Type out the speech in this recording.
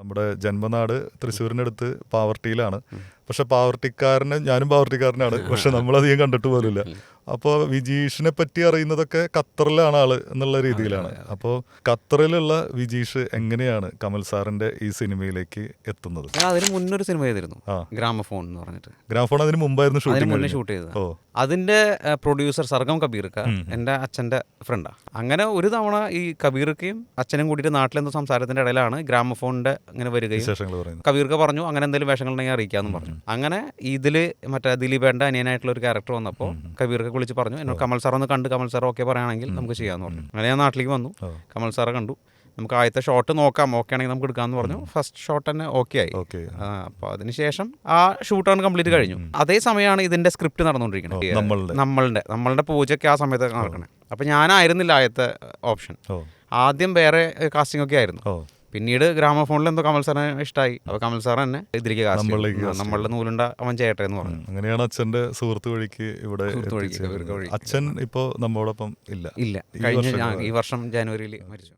നമ്മുടെ ജന്മനാട് തൃശ്ശൂരിനടുത്ത് പാവർട്ടിയിലാണ്. പക്ഷെ ഞാനും പാവർട്ടിക്കാരനാണ്, പക്ഷെ നമ്മളധികം കണ്ടിട്ട് പോലുമില്ല. അപ്പോൾ വിജീഷിനെ പറ്റി അറിയുന്നതൊക്കെ ഖത്തറിലാണ് ആള് എന്നുള്ള രീതിയിലാണ്. അപ്പോൾ ഖത്തറിലുള്ള വിജീഷ് എങ്ങനെയാണ് കമൽ സാറിന്റെ ഈ സിനിമയിലേക്ക് എത്തുന്നത്? അതിന് മുന്നൊരു സിനിമ ചെയ്തിരുന്നു, ഗ്രാമഫോൺ എന്ന് പറഞ്ഞിട്ട്. ഗ്രാമഫോൺ അതിന് മുമ്പായിരുന്നു ഷൂട്ട് ചെയ്തത്. അതിന്റെ പ്രൊഡ്യൂസർ സർഗം കബീർക്ക എൻ്റെ അച്ഛൻ്റെ ഫ്രണ്ടാണ്. അങ്ങനെ ഒരു തവണ ഈ കബീർക്കയും അച്ഛനും കൂടിയിട്ട് നാട്ടിലെന്തോ സംസാരത്തിന്റെ ഇടയിലാണ് ഗ്രാമഫോണിന്റെ ഇങ്ങനെ വരികയും കബീർക്ക പറഞ്ഞു അങ്ങനെ എന്തെങ്കിലും വേഷങ്ങൾ ഉണ്ടെങ്കിൽ അറിയിക്കാമെന്ന് പറഞ്ഞു. അങ്ങനെ ഇതില് മറ്റേ ദിലീപേന്റെ അനിയനായിട്ടുള്ള ഒരു ക്യാരക്ടർ വന്നപ്പോൾ കബീർക്ക വിളിച്ച് പറഞ്ഞു എന്നോട് കമൽ സാർ ഒന്ന് കണ്ട് കമൽ സാർ ഓക്കെ പറയുകയാണെങ്കിൽ നമുക്ക് ചെയ്യാമെന്ന് പറഞ്ഞു. അങ്ങനെ ഞാൻ നാട്ടിലേക്ക് വന്നു, കമൽ സാറെ കണ്ടു. നമുക്ക് ആദ്യത്തെ ഷോട്ട് നോക്കാം, ഓക്കെ ആണെങ്കിൽ നമുക്ക് എടുക്കാമെന്ന് പറഞ്ഞു. ഫസ്റ്റ് ഷോട്ട് തന്നെ ഓക്കെ ആയി. അപ്പോൾ അതിനുശേഷം ആ ഷൂട്ടാണ് കംപ്ലീറ്റ് കഴിഞ്ഞു. അതേ സമയമാണ് ഇതിന്റെ സ്ക്രിപ്റ്റ് നടന്നുകൊണ്ടിരിക്കുന്നത്. നമ്മളുടെ പൂജയ്ക്ക് ആ സമയത്ത് നടക്കണേ. അപ്പം ഞാനായിരുന്നില്ല ആദ്യത്തെ ഓപ്ഷൻ. ആദ്യം വേറെ കാസ്റ്റിംഗ് ഒക്കെ ആയിരുന്നു. പിന്നീട് ഗ്രാമഫോണിൽ എന്തോ കമൽ സാറിനെ ഇഷ്ടമായി. അപ്പോൾ കമൽ സാർ തന്നെ ഇതിലേക്ക് നമ്മളുടെ നൂലുണ്ട അവൻ ചെയ്യട്ടെ എന്ന് പറഞ്ഞു. അങ്ങനെയാണ് അച്ഛന്റെ സുഹൃത്ത് വഴിക്ക് ഇവിടെ. അച്ഛൻ ഇപ്പോൾ നമ്മോടൊപ്പം ഇല്ല. കഴിഞ്ഞ ഈ വർഷം ജനുവരിയിൽ മരിച്ചു.